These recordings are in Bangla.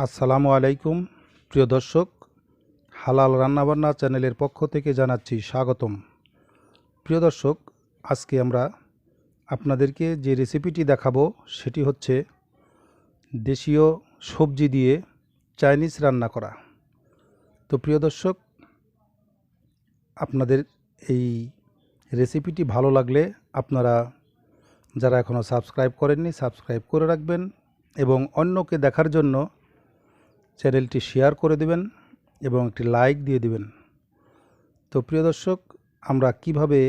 আসসালামু আলাইকুম প্রিয় দর্শক, হালাল রান্নাবান্না চ্যানেলের পক্ষ থেকে জানাচ্ছি স্বাগতম। প্রিয় দর্শক, আজকে আমরা আপনাদেরকে যে রেসিপিটি দেখাবো সেটি হচ্ছে দেশীয় সবজি দিয়ে চাইনিজ রান্না করা। তো প্রিয় দর্শক, আপনাদের এই রেসিপিটি ভালো লাগলে আপনারা যারা এখনও সাবস্ক্রাইব করেননি সাবস্ক্রাইব করে রাখবেন এবং অন্যকে দেখার জন্য চ্যানেলটি শেয়ার করে দেবেন এবং একটি লাইক দিয়ে দিবেন। তো প্রিয় দর্শক, আমরা কিভাবে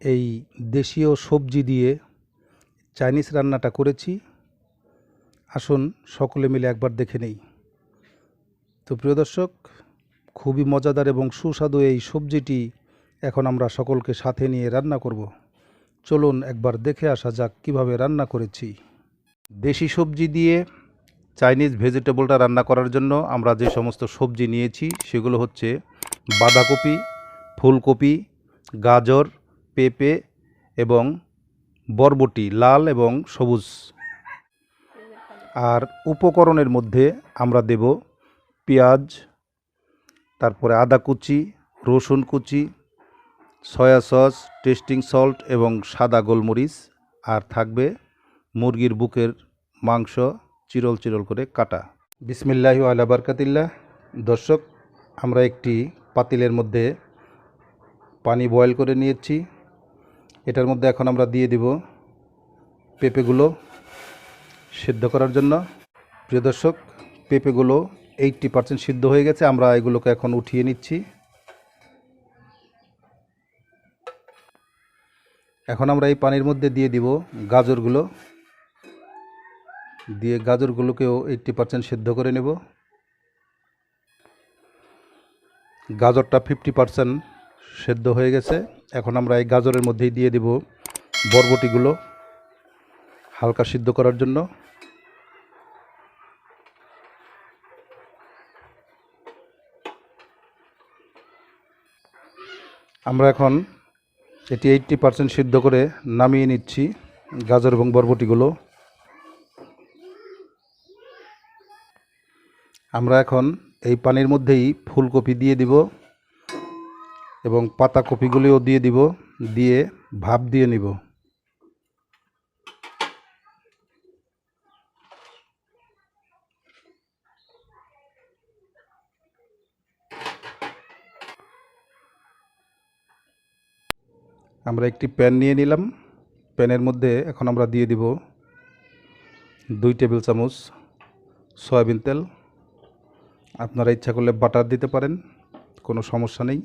এই দেশীয় সবজি দিয়ে চাইনিজ রান্নাটা করেছি আসুন সকলে মিলে একবার দেখে নেই। তো প্রিয় দর্শক, খুবই মজাদার এবং সুস্বাদু এই সবজিটি এখন আমরা সকলকে সাথে নিয়ে রান্না করব। চলুন একবার দেখে আসা যাক কিভাবে রান্না করেছি। দেশি সবজি দিয়ে চাইনিজ ভেজিটেবলটা রান্না করার জন্য আমরা যে সমস্ত সবজি নিয়েছি সেগুলো হচ্ছে বাঁধাকপি, ফুলকপি, গাজর, পেঁপে এবং বরবটি, লাল এবং সবুজ। আর উপকরণের মধ্যে আমরা দেব পেঁয়াজ, তারপরে আদা কুচি, রসুন কুচি, সয়া সস, টেস্টিং সল্ট এবং সাদা গোলমরিচ, আর থাকবে মুরগির বুকের মাংস চিরল চিরল করে কাটা। বিসমিল্লাহি আলা বারকাতিল্লাহ। দর্শক, আমরা একটি পাতিলের মধ্যে পানি বয়েল করে নিয়েছি। এটার মধ্যে এখন আমরা দিয়ে দিব পেঁপেগুলো সিদ্ধ করার জন্য। প্রিয় দর্শক, পেঁপেগুলো 80% সিদ্ধ হয়ে গেছে। আমরা এগুলোকে এখন উঠিয়ে নিচ্ছি। এখন আমরা এই পানির মধ্যে দিয়ে দিব গাজরগুলো, দিয়ে গাজরগুলোকেও 80% সিদ্ধ করে নেব। গাজরটা 50% সেদ্ধ হয়ে গেছে। এখন আমরা এই গাজরের মধ্যেই দিয়ে দেব বরবটিগুলো হালকা সিদ্ধ করার জন্য। আমরা এখন এটি 80% সিদ্ধ করে নামিয়ে নিচ্ছি গাজর এবং বরবটিগুলো। আমরা এখন এই পানির মধ্যেই ফুলকপি দিয়ে দিব এবং পাতাকপিগুলিও দিয়ে দিব, দিয়ে ভাপ দিয়ে নিব। আমরা একটি প্যান নিয়ে নিলাম। প্যানের মধ্যে এখন আমরা দিয়ে দিব 2 টেবিল চামচ সয়াবিন তেল। আপনারা ইচ্ছা করলে বাটার দিতে পারেন, কোনো সমস্যা নেই।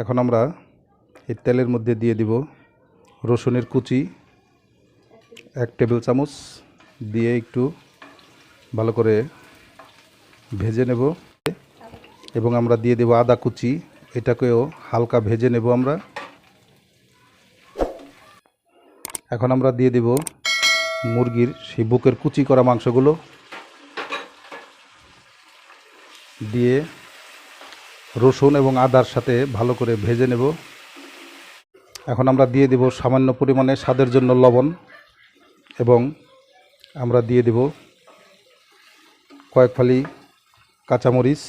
এখন আমরা এই তেলের মধ্যে দিয়ে দিব রসুনের কুচি 1 টেবিল চামচ, দিয়ে একটু ভালো করে ভেজে নেব। এবং আমরা দিয়ে দেব আদা কুচি, এটাকেও হালকা ভেজে নেব আমরা। এখন আমরা দিয়ে দেব মুরগির সেই বুকের কুচি করা মাংসগুলো, দিয়ে রসুন এবং আদার সাথে ভালো করে ভেজে নেব। এখন আমরা দিয়ে দেব সামান্য পরিমাণে স্বাদের জন্য লবণ, এবং আমরা দিয়ে দেব কয়েক ফালি কাঁচামরিচ,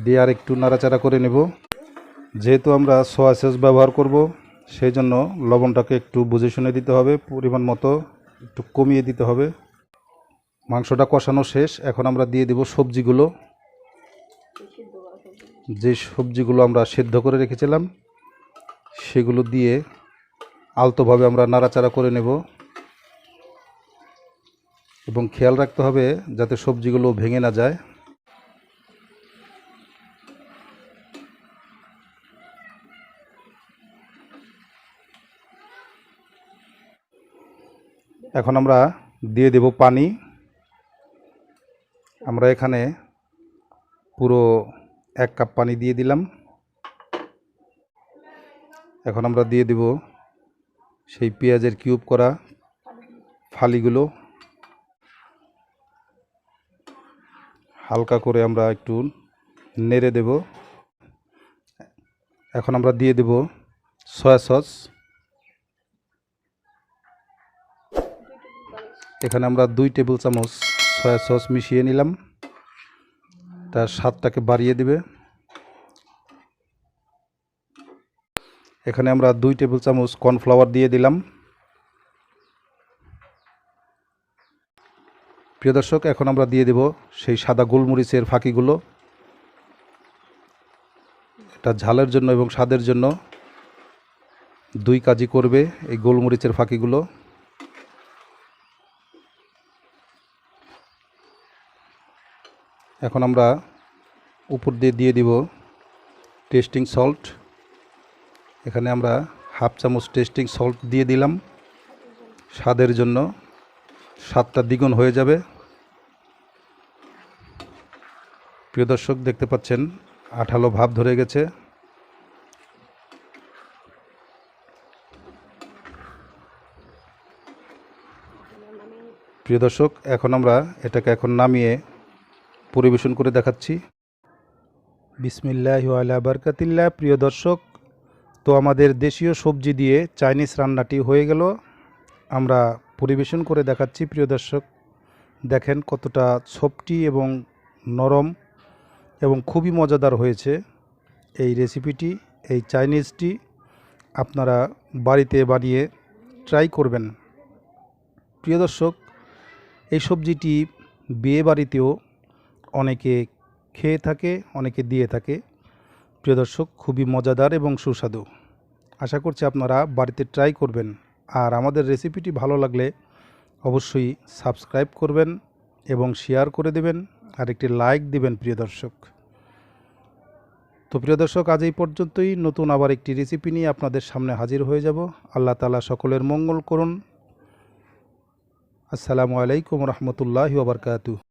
দিয়ে আর একটু নাড়াচাড়া করে নেব। যেহেতু আমরা সয়া সস ব্যবহার করব সেই জন্য লবণটাকে একটু বুঝে শুনে দিতে হবে, পরিমাণ মতো একটু কমিয়ে দিতে হবে। মাংসটা কষানো শেষ। এখন আমরা দিয়ে দেব সবজিগুলো, যে সবজিগুলো আমরা সেদ্ধ করে রেখেছিলাম সেগুলো দিয়ে আলতোভাবে আমরা নাড়াচাড়া করে নেব, এবং খেয়াল রাখতে হবে যাতে সবজিগুলো ভেঙে না যায়। এখন আমরা দিয়ে দেব পানি। আমরা এখানে পুরো 1 কাপ পানি দিয়ে দিলাম। এখন আমরা দিয়ে দেব সেই পেঁয়াজের কিউব করা ফালিগুলো। হালকা করে আমরা একটু নেড়ে দেব। এখন আমরা দিয়ে দেব সয়া সস এখানে আমরা 2 টেবিল চামচ সয়া সস মিশিয়ে নিলাম, তার স্বাদটাকে বাড়িয়ে দিবে। এখানে আমরা 2 টেবিল চামচ কর্নফ্লাওয়ার দিয়ে দিলাম। প্রিয় দর্শক, এখন আমরা দিয়ে দেব সেই সাদা গোলমরিচের ফাঁকিগুলো। এটা ঝালের জন্য এবং স্বাদের জন্য 2 কাজই করবে এই গোলমরিচের ফাঁকিগুলো। এখন আমরা উপর দিয়ে দিব টেস্টিং সল্ট। এখানে আমরা হাফ চামচ টেস্টিং সল্ট দিয়ে দিলাম, স্বাদের জন্য, স্বাদটা দ্বিগুণ হয়ে যাবে। প্রিয় দর্শক, দেখতে পাচ্ছেন আঠালো ভাব ধরে গেছে। প্রিয় দর্শক, এখন আমরা এটাকে নামিয়ে পরিবেশন করে দেখাচ্ছি। বিসমিল্লাহি ওয়া আলা বারাকাতিল্লাহ। প্রিয় দর্শক, তো আমাদের দেশীয় সবজি দিয়ে চাইনিজ রান্নাটি হয়ে গেল। আমরা পরিবেশন করে দেখাচ্ছি। প্রিয় দর্শক, দেখেন কতটা সফটি এবং নরম এবং খুবই মজাদার হয়েছে এই রেসিপিটি। এই চাইনিজটি আপনারা বাড়িতে বানিয়ে ট্রাই করবেন। প্রিয় দর্শক, এই সবজিটি বিয়ে বাড়িতেও অনেকে খেয়ে থাকে, অনেকে দিয়ে থাকে। প্রিয় দর্শক, খুবই মজাদার এবং সুস্বাদু। আশা করছি আপনারা বাড়িতে ট্রাই করবেন। আর আমাদের রেসিপিটি ভালো লাগলে অবশ্যই সাবস্ক্রাইব করবেন এবং শেয়ার করে দেবেন আর একটি লাইক দিবেন। প্রিয় দর্শক, তো প্রিয় দর্শক, আজ এই পর্যন্তই। নতুন আবার একটি রেসিপি নিয়ে আপনাদের সামনে হাজির হয়ে যাব। আল্লাহ তাআলা সকলের মঙ্গল করুন। আসসালামু আলাইকুম রহমতুল্লাহি ওয়া বারাকাতুহু।